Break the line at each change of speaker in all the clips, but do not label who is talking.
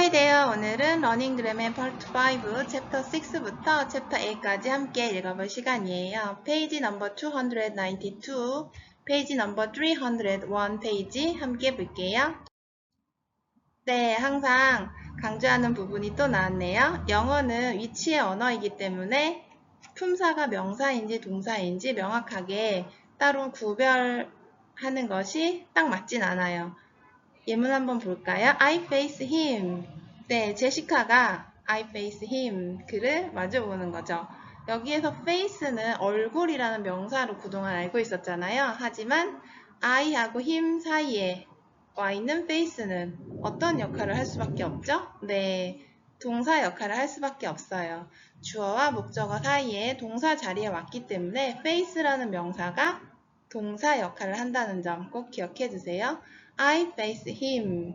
Hi there. 오늘은 러닝 드래곤 파트 5 챕터 6부터 챕터 8까지 함께 읽어볼 시간이에요. 페이지 넘버 292, 페이지 넘버 301 페이지 함께 볼게요. 네, 항상 강조하는 부분이 또 나왔네요. 영어는 위치의 언어이기 때문에 품사가 명사인지 동사인지 명확하게 따로 구별하는 것이 딱 맞진 않아요. 예문 한번 볼까요? I face him. 네, 제시카가 I face him 그를 마주보는 거죠. 여기에서 face는 얼굴이라는 명사로 그동안 알고 있었잖아요. 하지만 I하고 him 사이에 와 있는 face는 어떤 역할을 할 수밖에 없죠? 네, 동사 역할을 할 수밖에 없어요. 주어와 목적어 사이에 동사 자리에 왔기 때문에 face라는 명사가 동사 역할을 한다는 점 꼭 기억해 주세요. I face him.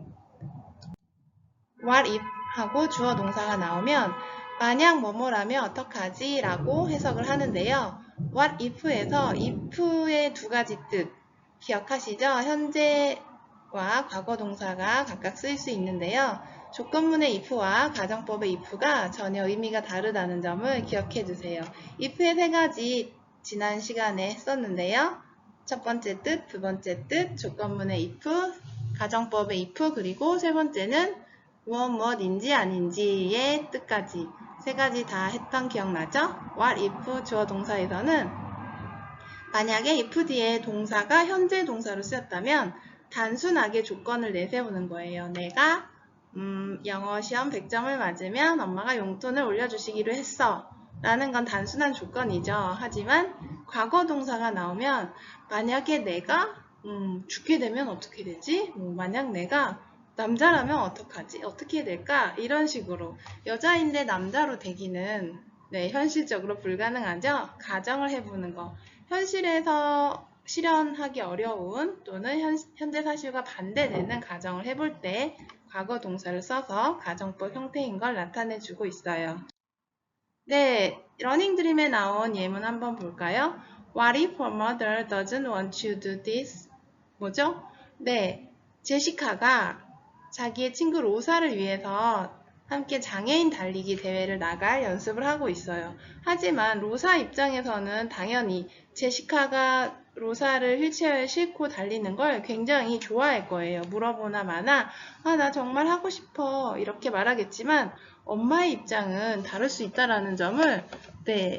What if 하고 주어 동사가 나오면 만약 뭐뭐라면 어떡하지? 라고 해석을 하는데요. What if에서 if의 두 가지 뜻 기억하시죠? 현재와 과거 동사가 각각 쓰일 수 있는데요. 조건문의 if와 가정법의 if가 전혀 의미가 다르다는 점을 기억해 주세요. if의 세 가지 지난 시간에 했었는데요. 첫 번째 뜻, 두 번째 뜻, 조건문의 if, 가정법의 if, 그리고 세 번째는 무엇인지 아닌지의 뜻까지 세 가지 다 했던 기억나죠? What if 주어 동사에서는 만약에 if 뒤에 동사가 현재 동사로 쓰였다면 단순하게 조건을 내세우는 거예요. 내가 영어 시험 100점을 맞으면 엄마가 용돈을 올려주시기로 했어. 라는 건 단순한 조건이죠. 하지만 과거 동사가 나오면 만약에 내가 죽게 되면 어떻게 되지? 만약 내가 남자라면 어떡하지? 어떻게 될까? 이런 식으로 여자인데 남자로 되기는 현실적으로 불가능하죠? 가정을 해보는 거. 현실에서 실현하기 어려운 또는 현재 사실과 반대되는 가정을 해볼 때 과거 동사를 써서 가정법 형태인 걸 나타내주고 있어요. 네, 러닝 드림에 나온 예문 한번 볼까요? What if her mother doesn't want you to do this? 뭐죠? 네, 제시카가 자기의 친구 로사를 위해서 함께 장애인 달리기 대회를 나갈 연습을 하고 있어요. 하지만 로사 입장에서는 당연히 제시카가 로사를 휠체어에 싣고 달리는 걸 굉장히 좋아할 거예요. 물어보나 마나 나 정말 하고 싶어 이렇게 말하겠지만 엄마의 입장은 다를 수 있다는 점을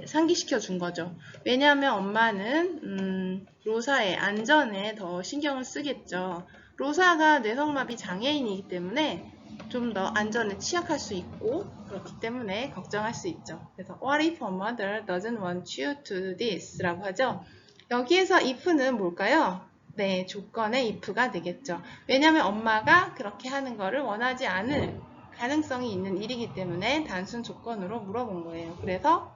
상기시켜 준 거죠. 왜냐하면 엄마는 로사의 안전에 더 신경을 쓰겠죠. 로사가 뇌성마비 장애인이기 때문에 좀 더 안전에 취약할 수 있고 그렇기 때문에 걱정할 수 있죠. 그래서 What if her mother doesn't want you to do this? 라고 하죠. 여기에서 if는 뭘까요? 네, 조건의 if가 되겠죠. 왜냐하면 엄마가 그렇게 하는 거를 원하지 않을 가능성이 있는 일이기 때문에 단순 조건으로 물어본 거예요. 그래서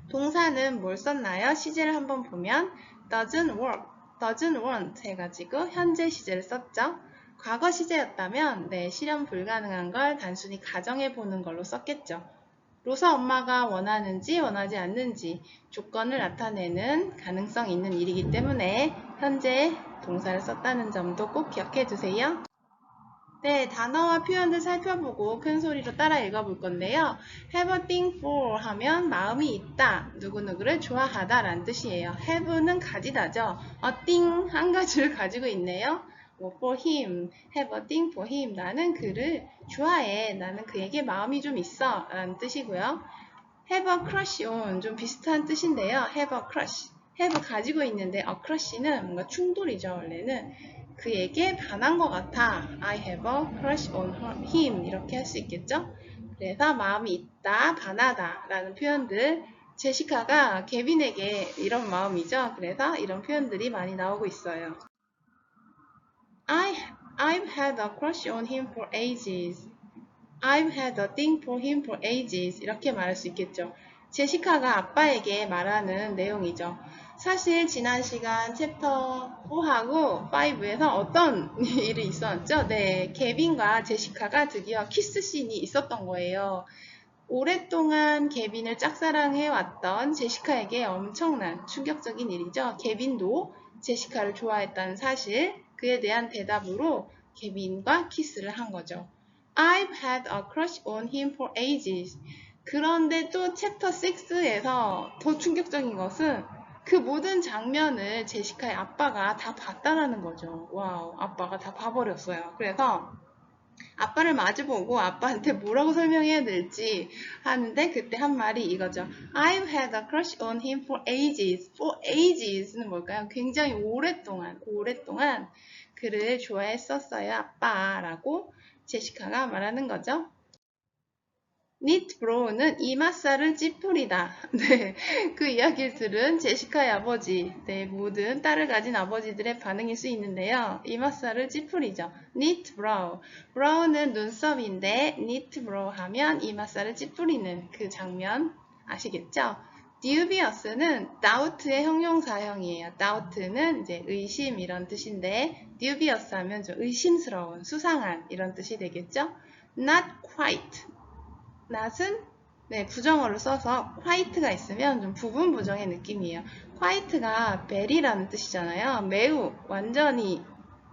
동사는 뭘 썼나요? 시제를 한번 보면 doesn't work, doesn't want 해가지고 현재 시제를 썼죠. 과거 시제였다면 실현 불가능한 걸 단순히 가정해 보는 걸로 썼겠죠. 로사 엄마가 원하는지 원하지 않는지 조건을 나타내는 가능성이 있는 일이기 때문에 현재 동사를 썼다는 점도 꼭 기억해 주세요. 네, 단어와 표현들 살펴보고 큰 소리로 따라 읽어볼 건데요. have a thing for 하면 마음이 있다, 누구누구를 좋아하다 라는 뜻이에요. have는 가지다죠. a thing 한 가지를 가지고 있네요. for him, have a thing for him, 나는 그를 좋아해, 나는 그에게 마음이 좀 있어 라는 뜻이고요. have a crush on 좀 비슷한 뜻인데요. have a crush, have 가지고 있는데 a crush는 뭔가 충돌이죠. 원래는 그에게 반한 것 같아. I have a crush on him 이렇게 할 수 있겠죠. 그래서 마음이 있다, 반하다 라는 표현들 제시카가 케빈에게 이런 마음이죠. 그래서 이런 표현들이 많이 나오고 있어요. I've had a crush on him for ages. I've had a thing for him for ages. 이렇게 말할 수 있겠죠. 제시카가 아빠에게 말하는 내용이죠. 사실 지난 시간 챕터 4하고 5에서 어떤 일이 있었죠? 네, 케빈과 제시카가 드디어 키스씬이 있었던 거예요. 오랫동안 케빈을 짝사랑해왔던 제시카에게 엄청난 충격적인 일이죠. 케빈도 제시카를 좋아했다는 사실, 그에 대한 대답으로 케빈과 키스를 한 거죠. I've had a crush on him for ages. 그런데 또 챕터 6에서 더 충격적인 것은 그 모든 장면을 제시카의 아빠가 다 봤다라는 거죠. 와우, 아빠가 다 봐버렸어요. 그래서 아빠를 마주보고 아빠한테 뭐라고 설명해야 될지 하는데 그때 한 말이 이거죠. I've had a crush on him for ages. For ages는 뭘까요? 굉장히 오랫동안 그를 좋아했었어요, 아빠라고 제시카가 말하는 거죠. knit brow는 이마살을 찌푸리다. 네, 그 이야기를 들은 제시카의 아버지, 네, 모든 딸을 가진 아버지들의 반응일 수 있는데요. 이마살을 찌푸리죠. knit brow. brow는 눈썹인데 knit brow 하면 이마살을 찌푸리는 그 장면 아시겠죠? dubious는 doubt의 형용사형이에요. doubt는 이제 의심 이런 뜻인데 dubious 하면 좀 의심스러운, 수상한 이런 뜻이 되겠죠? not quite. not은 네, 부정어를 써서 quite가 있으면 좀 부분 부정의 느낌이에요. quite가 very라는 뜻이잖아요. 매우, 완전히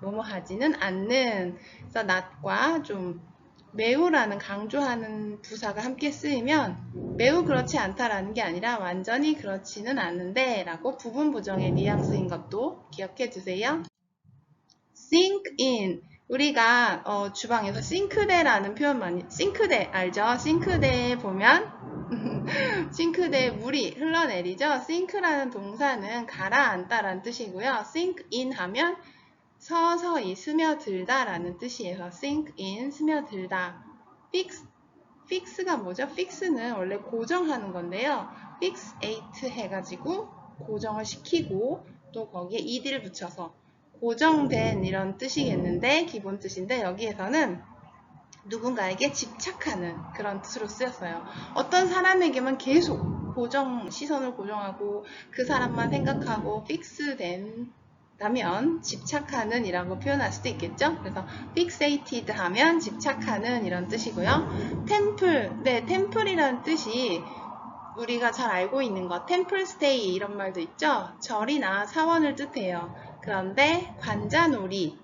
뭐뭐 하지는 않는. 그래서 not과 좀 매우라는 강조하는 부사가 함께 쓰이면 매우 그렇지 않다라는 게 아니라 완전히 그렇지는 않은데 라고 부분 부정의 뉘앙스인 것도 기억해 두세요. sink in. 우리가 주방에서 싱크대라는 표현 많이, 싱크대 알죠? 싱크대에 보면 싱크대에 물이 흘러내리죠? sink라는 동사는 가라앉다라는 뜻이고요. sink in 하면 서서히 스며들다 라는 뜻이에요. sink in, 스며들다. fix가 뭐죠? fix는 원래 고정하는 건데요. fixate 해가지고 고정을 시키고 또 거기에 ed를 붙여서 고정된 이런 뜻이겠는데 기본 뜻인데 여기에서는 누군가에게 집착하는 그런 뜻으로 쓰였어요. 어떤 사람에게만 계속 시선을 고정하고 그 사람만 생각하고 픽스된 라면 집착하는 이라고 표현할 수도 있겠죠. 그래서 fixated 하면 집착하는 이런 뜻이고요. temple, 네, temple이라는 뜻이 우리가 잘 알고 있는 것, temple stay 이런 말도 있죠. 절이나 사원을 뜻해요. 그런데 관자놀이가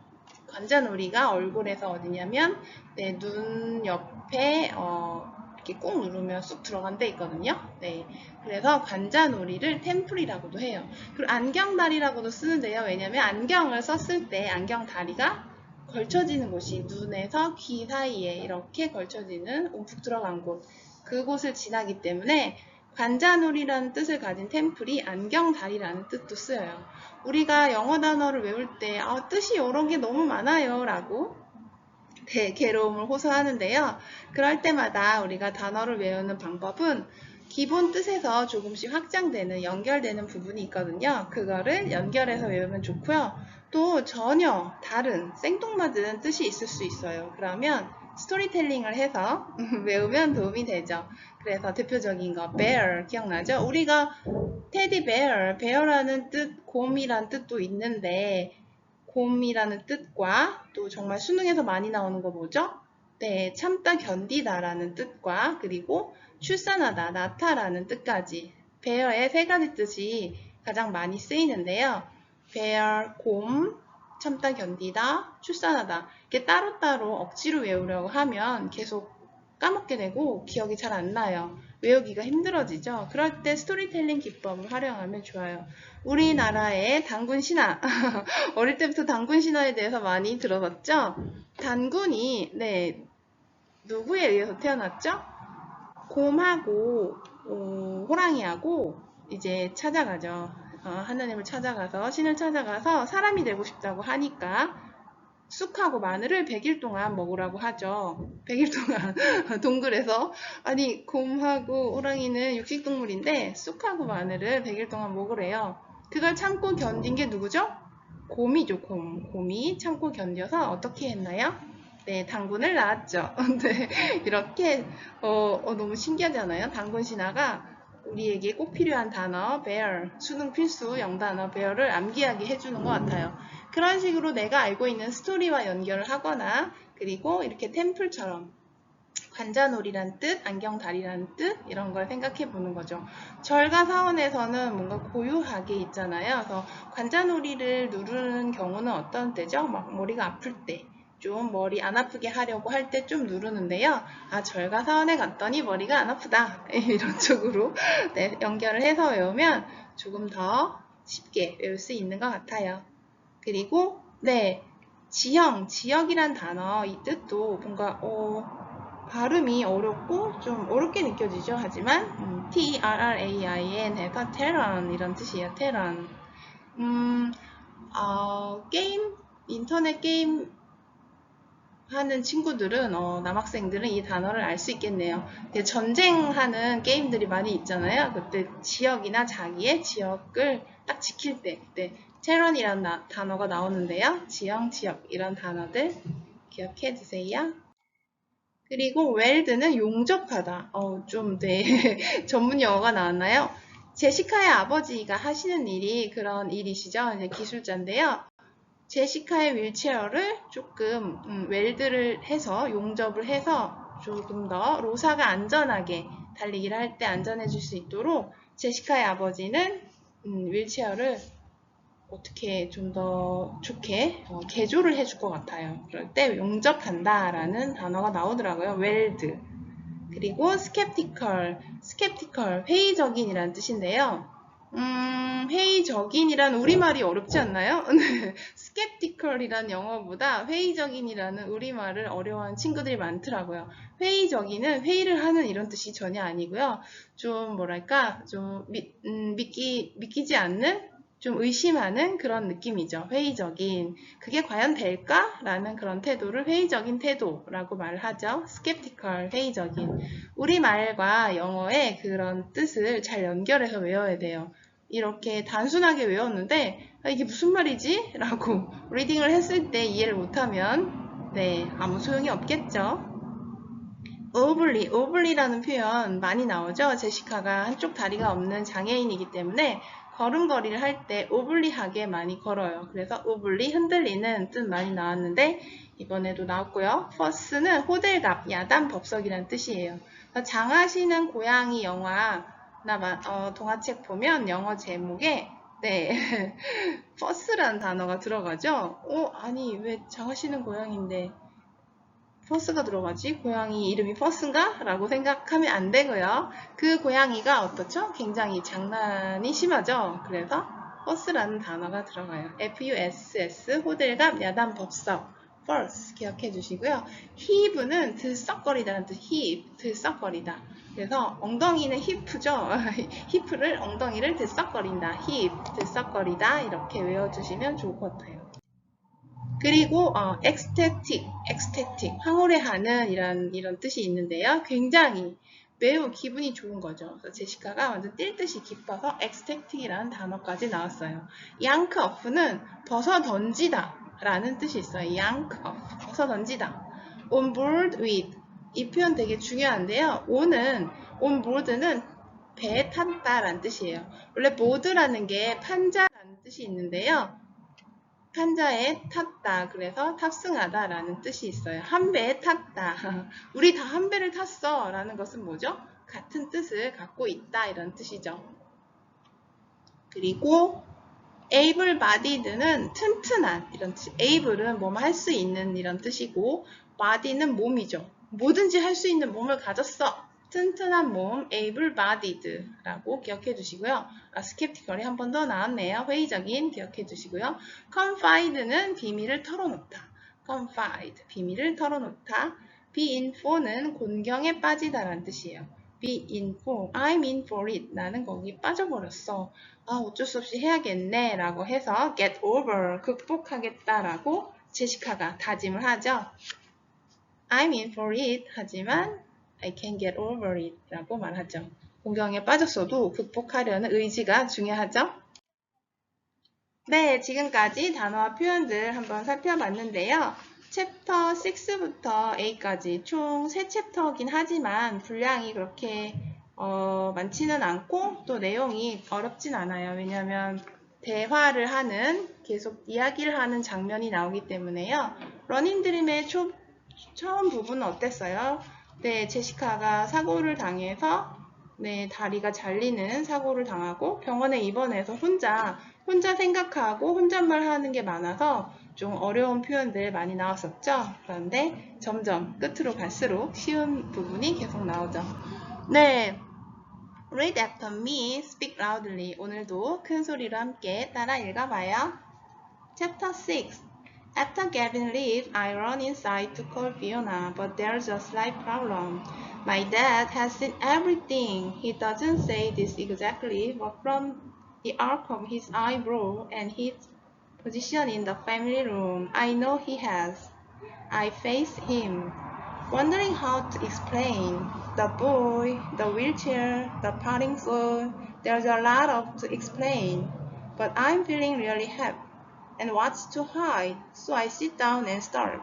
얼굴에서 어디냐면 네, 눈 옆에 이렇게 꾹 누르면 쑥 들어간 데 있거든요. 네, 그래서 관자놀이를 템플이라고도 해요. 그리고 안경다리라고도 쓰는데요. 왜냐면 안경을 썼을 때 안경다리가 걸쳐지는 곳이 눈에서 귀 사이에 이렇게 걸쳐지는 움푹 들어간 곳, 그곳을 지나기 때문에 관자놀이라는 뜻을 가진 템플이 안경다리라는 뜻도 쓰여요. 우리가 영어 단어를 외울 때 뜻이 여러 개 너무 많아요 라고 괴로움을 호소하는데요. 그럴 때마다 우리가 단어를 외우는 방법은 기본 뜻에서 조금씩 확장되는, 연결되는 부분이 있거든요. 그거를 연결해서 외우면 좋고요. 또 전혀 다른 생뚱맞은 뜻이 있을 수 있어요. 그러면 스토리텔링을 해서 외우면 도움이 되죠. 그래서 대표적인 거 bear 기억나죠? 우리가 테디 bear라는 뜻, 곰이란 뜻도 있는데 곰이라는 뜻과 또 정말 수능에서 많이 나오는 거 뭐죠? 네, 참다 견디다라는 뜻과 그리고 출산하다, 낳다라는 뜻까지 bear의 세 가지 뜻이 가장 많이 쓰이는데요. bear, 곰, 참다 견디다, 출산하다 이렇게 따로따로 억지로 외우려고 하면 계속 까먹게 되고 기억이 잘 안 나요. 외우기가 힘들어지죠. 그럴 때 스토리텔링 기법을 활용하면 좋아요. 우리나라의 단군 신화 어릴 때부터 단군 신화에 대해서 많이 들어봤죠? 단군이 누구에 의해서 태어났죠? 곰하고 호랑이하고 이제 찾아가죠. 하나님을 찾아가서 신을 찾아가서 사람이 되고 싶다고 하니까 쑥하고 마늘을 100일 동안 먹으라고 하죠. 100일 동안 동굴에서 아니 곰하고 호랑이는 육식동물인데 쑥하고 마늘을 100일 동안 먹으래요. 그걸 참고 견딘 게 누구죠? 곰이죠. 곰이 참고 견뎌서 어떻게 했나요? 네, 단군을 낳았죠. 네, 이렇게 너무 신기하잖아요. 단군 신화가 우리에게 꼭 필요한 단어 bear, 수능 필수 영단어 bear를 암기하게 해주는 것 같아요. 그런 식으로 내가 알고 있는 스토리와 연결을 하거나 그리고 이렇게 템플처럼 관자놀이란 뜻, 안경다리라는 뜻 이런 걸 생각해 보는 거죠. 절과 사원에서는 뭔가 고유하게 있잖아요. 그래서 관자놀이를 누르는 경우는 어떤 때죠? 막 머리가 아플 때, 좀 머리 안 아프게 하려고 할 때 좀 누르는데요. 아, 절가사원에 갔더니 머리가 안 아프다. 이런 쪽으로 네, 연결을 해서 외우면 조금 더 쉽게 외울 수 있는 것 같아요. 그리고 네, 지역이란 단어 이 뜻도 뭔가 발음이 어렵고 좀 어렵게 느껴지죠. 하지만 T-R-R-A-I-N 해서 테런 이런 뜻이에요. 테런. 인터넷 게임 하는 친구들은 남학생들은 이 단어를 알 수 있겠네요. 근데 전쟁하는 게임들이 많이 있잖아요. 그때 지역이나 자기의 지역을 딱 지킬 때 그때 테런이라는 단어가 나오는데요. 지역 이런 단어들 기억해 두세요. 그리고 웰드는 용접하다. 좀 네, 전문 용어가 나왔나요? 제시카의 아버지가 하시는 일이 그런 일이시죠. 이제 기술자인데요. 제시카의 휠체어를 조금 웰드를 해서 용접을 해서 조금 더 로사가 안전하게 달리기를 할 때 안전해질 수 있도록 제시카의 아버지는 휠체어를 어떻게 좀 더 좋게 개조를 해줄 것 같아요. 그럴 때 용접한다 라는 단어가 나오더라고요. 웰드. 그리고 skeptical, 회의적인이라는 뜻인데요. 회의적인이란 우리말이 어렵지 않나요? skeptical이란 영어보다 회의적인이라는 우리말을 어려워하는 친구들이 많더라고요. 회의적인은 회의를 하는 이런 뜻이 전혀 아니고요. 좀 뭐랄까, 좀 믿기지 않는, 좀 의심하는 그런 느낌이죠. 회의적인. 그게 과연 될까? 라는 그런 태도를 회의적인 태도라고 말을 하죠. skeptical, 회의적인. 우리말과 영어의 그런 뜻을 잘 연결해서 외워야 돼요. 이렇게 단순하게 외웠는데 이게 무슨 말이지? 라고 리딩을 했을 때 이해를 못하면 네, 아무 소용이 없겠죠. 오블리라는 표현 많이 나오죠. 제시카가 한쪽 다리가 없는 장애인이기 때문에 걸음걸이를 할 때 오블리하게 많이 걸어요. 그래서 오블리, 흔들리는 뜻 많이 나왔는데 이번에도 나왔고요. 퍼스는 호들갑, 야단, 법석이라는 뜻이에요. 장하시는 고양이 영화나 동화책 보면 영어 제목에 네, 퍼스라는 단어가 들어가죠. 아니 왜 장하시는 고양인데 퍼스가 들어가지? 고양이 이름이 퍼스인가? 라고 생각하면 안 되고요. 그 고양이가 어떻죠? 굉장히 장난이 심하죠. 그래서 퍼스라는 단어가 들어가요. F-U-S-S, 호들갑, 야단, 법석. Force 기억해 주시고요. heave는 들썩거리다는 뜻, heave, 들썩거리다. 그래서 엉덩이는 hip죠. hip를 엉덩이를 들썩거린다. heave, 들썩거리다. 이렇게 외워주시면 좋을 것 같아요. 그리고 ecstatic, 황홀해하는 이런 뜻이 있는데요. 굉장히 매우 기분이 좋은 거죠. 그래서 제시카가 완전 뛸 듯이 기뻐서 ecstatic이라는 단어까지 나왔어요. yank off는 벗어 던지다 라는 뜻이 있어요. yank off, 벗어 던지다. on board with, 이 표현 되게 중요한데요. on board는 배에 탔다 라는 뜻이에요. 원래 board라는 게 판자라는 뜻이 있는데요. 판자에 탔다. 그래서 탑승하다 라는 뜻이 있어요. 한 배에 탔다. 우리 다 한 배를 탔어 라는 것은 뭐죠? 같은 뜻을 갖고 있다 이런 뜻이죠. 그리고 able-bodied는 튼튼한 이런 뜻. able은 뭐뭐 할 수 있는 이런 뜻이고 body는 몸이죠. 뭐든지 할 수 있는 몸을 가졌어. 튼튼한 몸, able-bodied 라고 기억해 주시고요. skeptical이 한 번 더 나왔네요. 회의적인 기억해 주시고요. confide는 비밀을 털어놓다. confide, 비밀을 털어놓다. be in for는 곤경에 빠지다라는 뜻이에요. be in for, I'm in for it. 나는 거기 빠져버렸어. 어쩔 수 없이 해야겠네 라고 해서 get over, 극복하겠다 라고 제시카가 다짐을 하죠. I'm in for it 하지만 I can get over it 라고 말하죠. 곤경에 빠졌어도 극복하려는 의지가 중요하죠. 네, 지금까지 단어와 표현들 한번 살펴봤는데요. 챕터 6부터 8까지 총 3챕터긴 하지만 분량이 그렇게 많지는 않고 또 내용이 어렵진 않아요. 왜냐하면 대화를 하는, 계속 이야기를 하는 장면이 나오기 때문에요. 러닝드림의 처음 부분은 어땠어요? 네, 제시카가 사고를 당해서 네, 다리가 잘리는 사고를 당하고 병원에 입원해서 혼자 생각하고 혼잣말 하는 게 많아서 좀 어려운 표현들 많이 나왔었죠? 그런데 점점 끝으로 갈수록 쉬운 부분이 계속 나오죠. 네, read after me, speak loudly. 오늘도 큰 소리로 함께 따라 읽어봐요. Chapter 6. After Gavin leaves, I run inside to call Fiona, but there's a slight problem. My dad has seen everything. He doesn't say this exactly, but from the arc of his eyebrow and his position in the family room, I know he has. I face him, wondering how to explain. The boy, the wheelchair, the parting soul, there's a lot of to explain. But I'm feeling really happy. And what's to hide? So I sit down and start.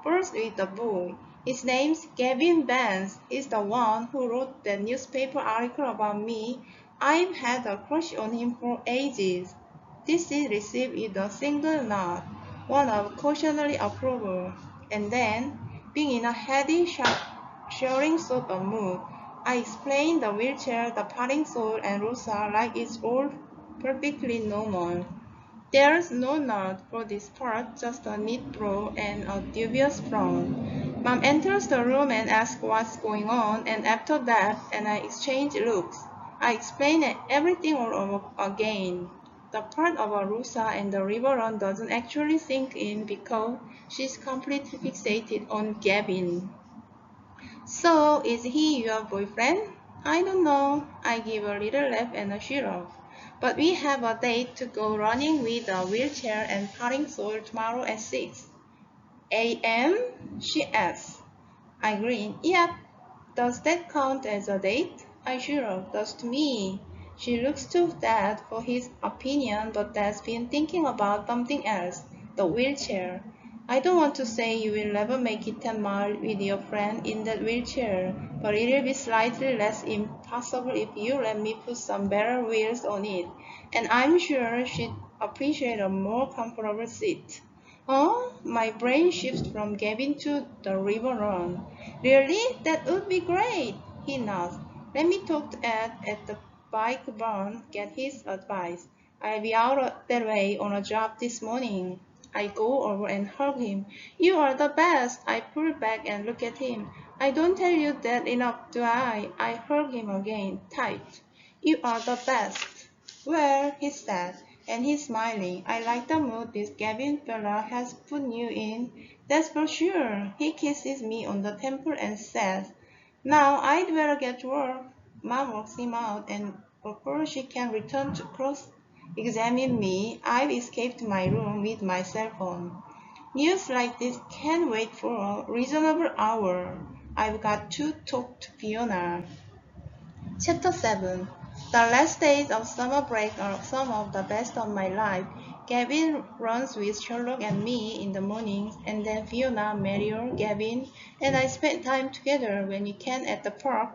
First with the boy. His name's Gavin Vance. He's the one who wrote that newspaper article about me. I've had a crush on him for ages. This is received with a single nod, one of cautionary approval. And then, being in a heady, sharing sort of mood, I explain the wheelchair, the parting soul, and Rosa like it's all perfectly normal. There's no nod for this part, just a neat brow and a dubious frown. Mom enters the room and asks what's going on, and after that, and I exchange looks. I explain everything all over again. The part about Rosa and the river run doesn't actually sink in because she's completely fixated on Gavin. So, is he your boyfriend? I don't know. I give a little laugh and a shrug. But we have a date to go running with a wheelchair and parting soul tomorrow at 6 a.m. she asks. I grin. Yep. Does that count as a date? I shrug. Does to me. She looks to Dad for his opinion, but Dad's been thinking about something else. The wheelchair. I don't want to say you will never make it 10 miles with your friend in that wheelchair, but it'll be slightly less impossible if you let me put some better wheels on it, and I'm sure she'd appreciate a more comfortable seat. Oh, my brain shifts from Gavin to the river run. Really? That would be great. He nods. Let me talk to Ed at the bike barn, get his advice. I'll be out that way on a job this morning. I go over and hug him. You are the best. I pull back and look at him. I don't tell you that enough, do I? I hug him again, tight. You are the best. Well, he said, and he's smiling. I like the mood this Gavin fella has put you in. That's for sure. He kisses me on the temple and says, now I'd better get to work. Mom walks him out, and before she can return to cross-examine me, I've escaped my room with my cell phone. News like this can't wait for a reasonable hour. I've got to talk to Fiona. Chapter 7. The last days of summer break are some of the best of my life. Gavin runs with Sherlock and me in the mornings, and then Fiona, Mariel, Gavin, and I spend time together when we can at the park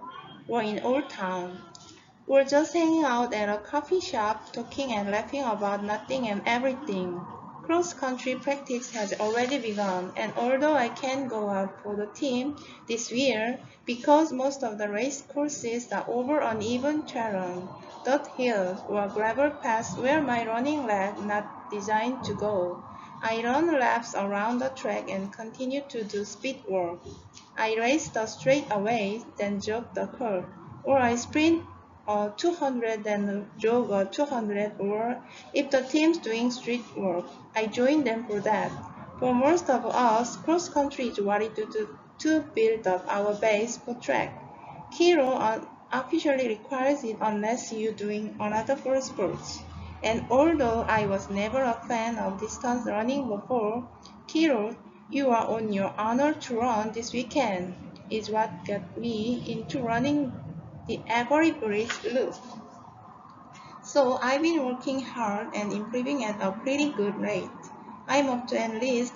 or in Old Town. We're just hanging out at a coffee shop, talking and laughing about nothing and everything. Cross-country practice has already begun, and although I can't go out for the team this year because most of the race courses are over uneven terrain, dirt hills or gravel paths where my running leg not designed to go, I run laps around the track and continue to do speed work. I race the straightaways, then jog the curve, or I sprint 200 and jog 200, or if the team's doing street work, I join them for that. For most of us, cross-country is what we do to build up our base for track. Kiro officially requires it unless you're doing another for sports. And although I was never a fan of distance running before, Kiro, you are on your honor to run this weekend, is what got me into running the Avery Bridge Loop. So I've been working hard and improving at a pretty good rate. I'm up to at least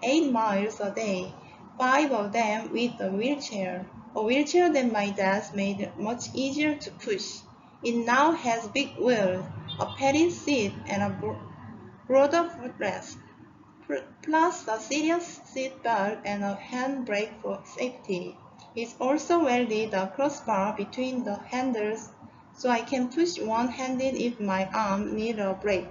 8 miles a day, 5 of them with a wheelchair that my dad's made much easier to push. It now has big wheels, a padded seat, and a broader footrest, plus a serious seat belt and a handbrake for safety. It's also welded a crossbar between the handles so I can push one-handed if my arm needs a break.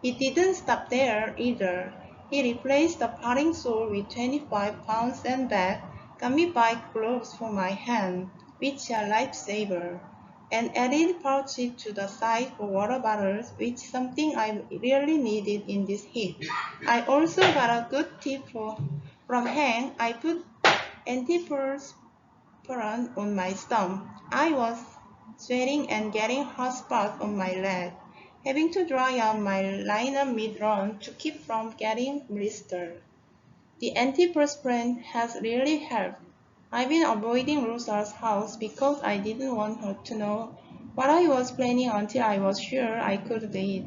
It didn't stop there either. He replaced the parting sole with 25 pounds sandbag, got me bike gloves for my hand, which are lifesaver, and added pouches to the side for water bottles, which is something I really needed in this heat. I also got a good tip from Hank. I put antiperspirant on my stump. I was sweating and getting hot spots on my leg, having to dry out my liner mid-run to keep from getting blistered. The antiperspirant has really helped. I've been avoiding Rosa's house because I didn't want her to know what I was planning until I was sure I could do it.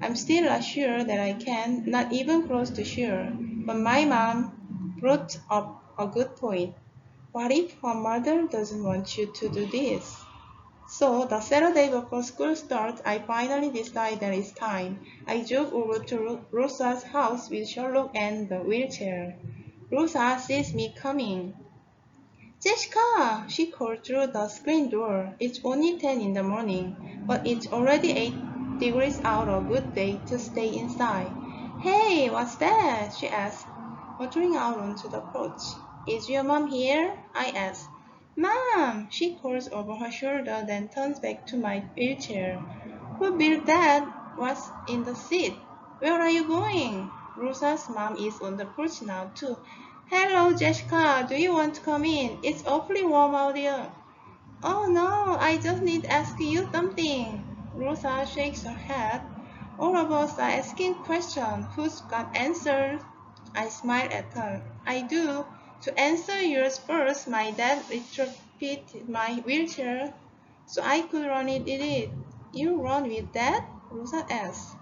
I'm still not sure that I can, not even close to sure. But my mom brought up a good point. What if her mother doesn't want you to do this? So the Saturday before school starts, I finally decide that it's time. I drove over to Rosa's house with Sherlock and the wheelchair. Rosa sees me coming. Jessica! She called through the screen door. It's only 10 in the morning, but it's already 8 degrees out, a good day to stay inside. Hey, what's that? She asked, wandering out onto the porch. Is your mom here? I asked. Mom! She calls over her shoulder, then turns back to my wheelchair. Who built that? What's in the seat? Where are you going? Rosa's mom is on the porch now, too. Hello, Jessica. Do you want to come in? It's awfully warm out here. Oh no, I just need to ask you something. Rosa shakes her head. All of us are asking questions. Who's got answers? I smile at her. I do. To answer yours first, my dad retrofitted my wheelchair so I could run it in it. You run with that? Rosa asks.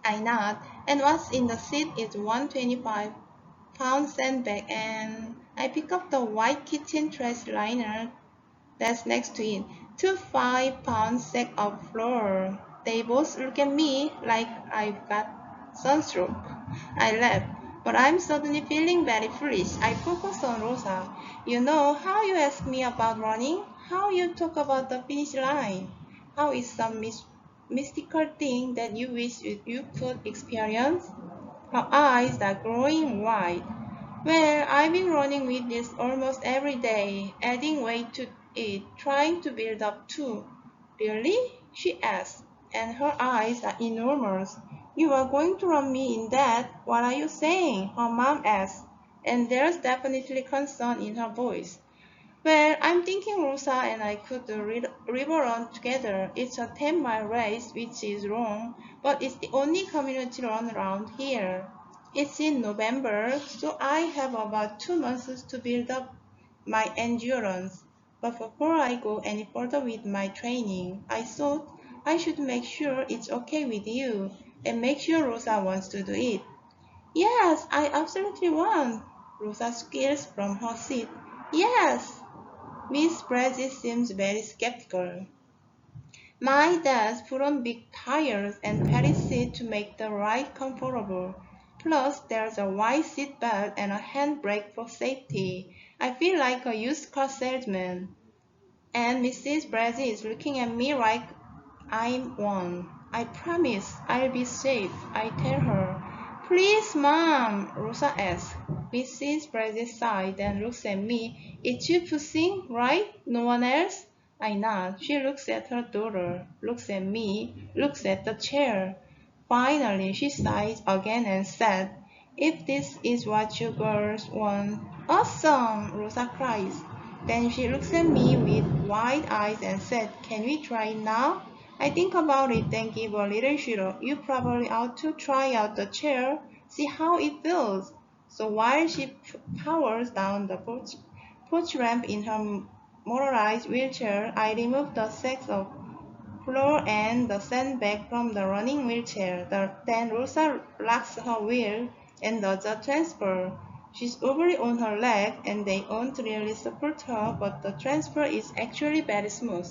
I nod. And what's in the seat is 125-pound sandbag, and I pick up the white kitchen trash liner that's next to it. 2 5-pound sack of flour. They both look at me like I've got sunstroke. I laugh, but I'm suddenly feeling very foolish. I focus on Rosa. You know how you ask me about running? How you talk about the finish line? How is some mystical thing that you wish you could experience? Her eyes are growing wide. Well, I've been running with this almost every day, adding weight to it, trying to build up too. Really? She asked, and her eyes are enormous. You are going to run me in that? What are you saying? Her mom asked, and there's definitely concern in her voice. Well, I'm thinking Rosa and I could do river run together. It's a 10-mile race, which is wrong, but it's the only community run around here. It's in November, so I have about 2 months to build up my endurance. But before I go any further with my training, I thought I should make sure it's okay with you and make sure Rosa wants to do it. Yes, I absolutely want. Rosa squeals from her seat. Yes. Miss Brazil seems very skeptical. My dad put on big tires and padded seat to make the ride comfortable. Plus, there's a wide seat belt and a handbrake for safety. I feel like a used car salesman. And Mrs. Brazil is looking at me like I'm one. I promise I'll be safe, I tell her. Please, Mom, Rosa asks. Mrs. Brazil sighs and looks at me. It's you pushing, right? No one else? I nod. She looks at her daughter, looks at me, looks at the chair. Finally, she sighs again and said, If this is what you girls want. Awesome! Rosa cries. Then she looks at me with wide eyes and said, Can we try now? I think about it, then give a little shudder. You probably ought to try out the chair, see how it feels. So while she powers down the porch ramp in her motorized wheelchair, I remove the sacks of floor and the sandbag from the running wheelchair. Then Rosa locks her wheel and does a transfer. She's overly on her leg and they won't really support her, but the transfer is actually very smooth.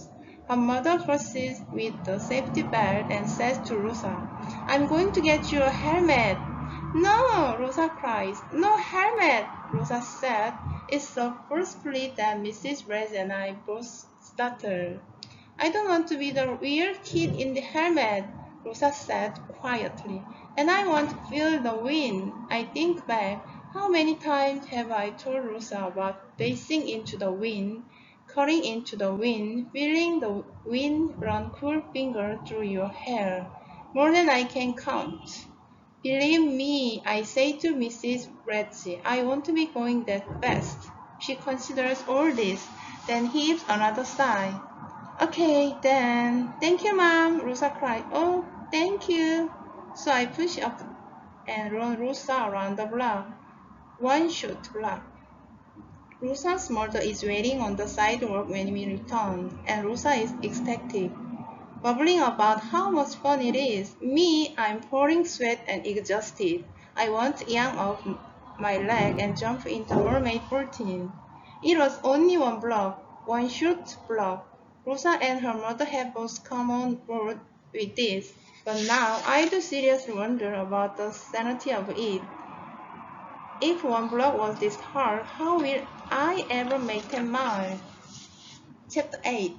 Her mother proceeds with the safety belt and says to Rosa, I'm going to get you a helmet. No, Rosa cries. No helmet, Rosa said. It's the first plea that Mrs. Rez and I both startled. I don't want to be the weird kid in the helmet, Rosa said quietly. And I want to feel the wind. I think back. How many times have I told Rosa about basing into the wind, cutting into the wind, feeling the wind run cool finger through your hair? More than I can count. Believe me, I say to Mrs. Bradley, I want to be going that fast. She considers all this, then heaves another sigh. Okay, then. Thank you, Mom, Rosa cried. Oh, thank you. So I push up and run Rosa around the block. One short block. Rosa's mother is waiting on the sidewalk when we return, and Rosa is ecstatic, bubbling about how much fun it is. Me, I'm pouring sweat and exhausted. I want to yank off my leg and jump into Mermaid 14. It was only one block, one short block. Rosa and her mother have both come on board with this, but now I do seriously wonder about the sanity of it. If one block was this hard, how will I ever make 10 miles? Chapter 8.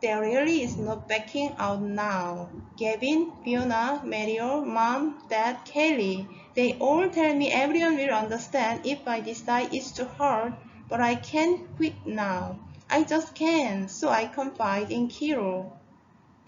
There really is no backing out now. Gavin, Fiona, Mario, Mom, Dad, Kaylee, they all tell me everyone will understand if I decide it's too hard, but I can't quit now. I just can't, so I confide in Kiro.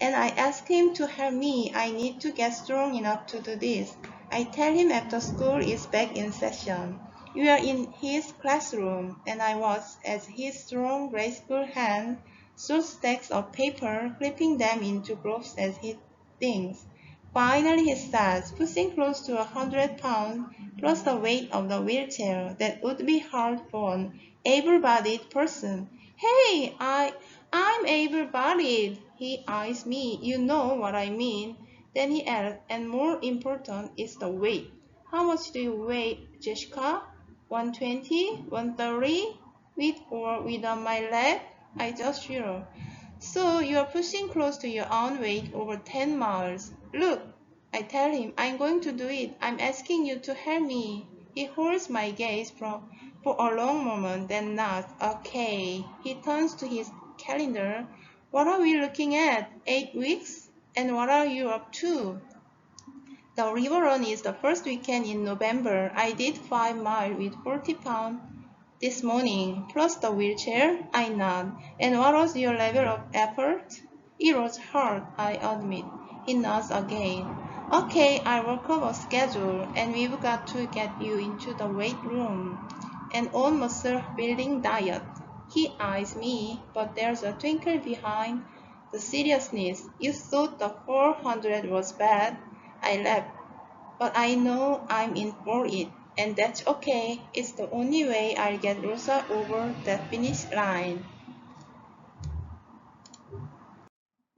And I ask him to help me. I need to get strong enough to do this. I tell him after school is back in session. We are in his classroom, and I watch as his strong, graceful hand sorts stacks of paper, clipping them into groups as he thinks. Finally he starts, pushing close to 100 pounds, plus the weight of the wheelchair that would be hard for an able-bodied person. Hey, I'm able-bodied. He eyes me. You know what I mean. Then he adds, and more important is the weight. How much do you weigh, Jessica? 120? 130? With or without my leg? I just sure. So you are pushing close to your own weight over 10 miles. Look, I tell him, I'm going to do it. I'm asking you to help me. He holds my gaze for a long moment, then nods. Okay. He turns to his calendar. What are we looking at? 8 weeks? And what are you up to? The river run is the first weekend in November. I did 5 miles with 40 pounds this morning, plus the wheelchair. I nod. And what was your level of effort? It was hard, I admit. He nods again. Okay, I'll work up a schedule, and we've got to get you into the weight room and on muscle building diet. He eyes me, but there's a twinkle behind the seriousness. You thought the 400 was bad? I laughed. But I know I'm in for it, and that's okay. It's the only way I'll get Rosa over that finish line.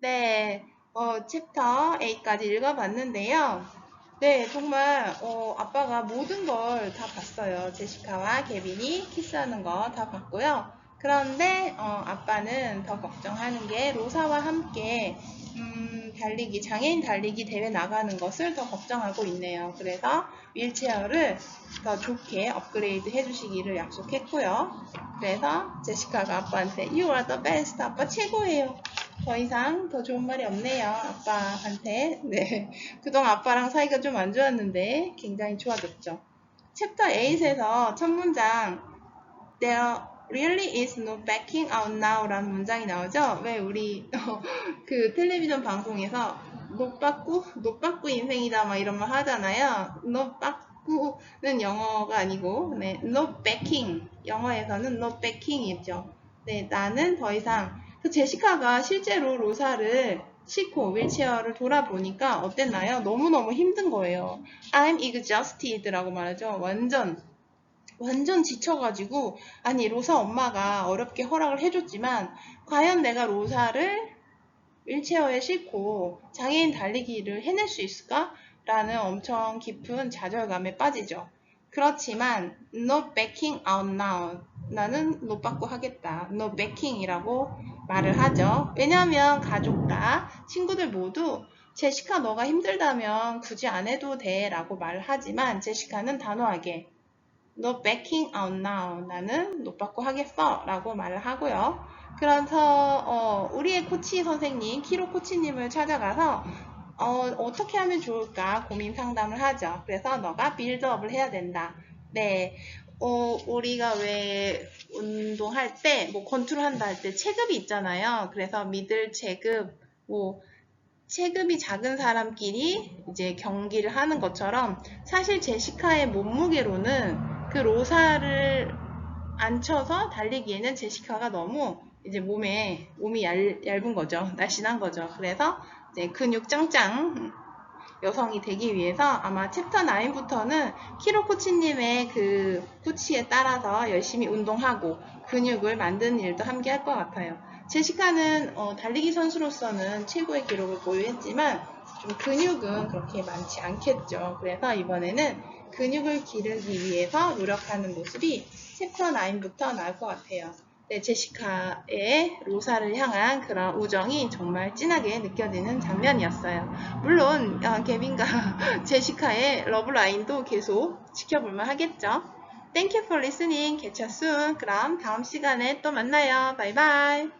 네, 챕터 8까지 읽어봤는데요. 네, 정말 아빠가 모든 걸 다 봤어요. 제시카와 케빈이 키스하는 거 다 봤고요. 그런데 아빠는 더 걱정하는 게 로사와 함께 달리기, 장애인 달리기 대회 나가는 것을 더 걱정하고 있네요. 그래서 휠체어를 더 좋게 업그레이드 해주시기를 약속했고요. 그래서 제시카가 아빠한테 You are the best. 아빠 최고예요. 더 이상 더 좋은 말이 없네요. 아빠한테. 네. 그동안 아빠랑 사이가 좀 안 좋았는데 굉장히 좋아졌죠. 챕터 8에서 첫 문장 There really is no backing out now 라는 문장이 나오죠. 왜 우리 그 텔레비전 방송에서 노빠꾸 인생이다 막 이런 말 하잖아요. 노빠꾸는 영어가 아니고 네, no backing 영어에서는 no backing이죠. 네, 나는 더 이상 제시카가 실제로 로사를 싣고 휠체어를 돌아보니까 어땠나요? 너무너무 힘든 거예요. I'm exhausted 라고 말하죠. 완전 지쳐가지고 아니 로사 엄마가 어렵게 허락을 해줬지만 과연 내가 로사를 휠체어에 싣고 장애인 달리기를 해낼 수 있을까? 라는 엄청 깊은 좌절감에 빠지죠. 그렇지만 no backing out now 나는 노빠꾸 하겠다. no backing이라고 말을 하죠. 왜냐하면 가족과 친구들 모두 제시카 너가 힘들다면 굳이 안 해도 돼 라고 말을 하지만 제시카는 단호하게 No backing out now. 나는 노빠꾸 하겠어. 라고 말을 하고요. 그래서 우리의 코치 선생님, 키로 코치님을 찾아가서 어떻게 하면 좋을까 고민 상담을 하죠. 그래서 너가 빌드업을 해야 된다. 네. 우리가 왜 운동할 때, 뭐 권투를 한다 할 때 체급이 있잖아요. 그래서 미들 체급, 뭐 체급이 작은 사람끼리 이제 경기를 하는 것처럼 사실 제시카의 몸무게로는 그 로사를 앉혀서 달리기에는 제시카가 너무 이제 몸이 얇은 거죠. 날씬한 거죠. 그래서 이제 근육 짱짱 여성이 되기 위해서 아마 챕터 9부터는 키로 코치님의 그 코치에 따라서 열심히 운동하고 근육을 만드는 일도 함께 할 것 같아요. 제시카는 달리기 선수로서는 최고의 기록을 보유했지만 좀 근육은 그렇게 많지 않겠죠. 그래서 이번에는 근육을 기르기 위해서 노력하는 모습이 챕터 9부터 나올 것 같아요. 네, 제시카의 로사를 향한 그런 우정이 정말 진하게 느껴지는 장면이었어요. 물론 케빈과 제시카의 러브라인도 계속 지켜볼만 하겠죠. Thank you for listening. Catch you soon. 그럼 다음 시간에 또 만나요. 바이바이.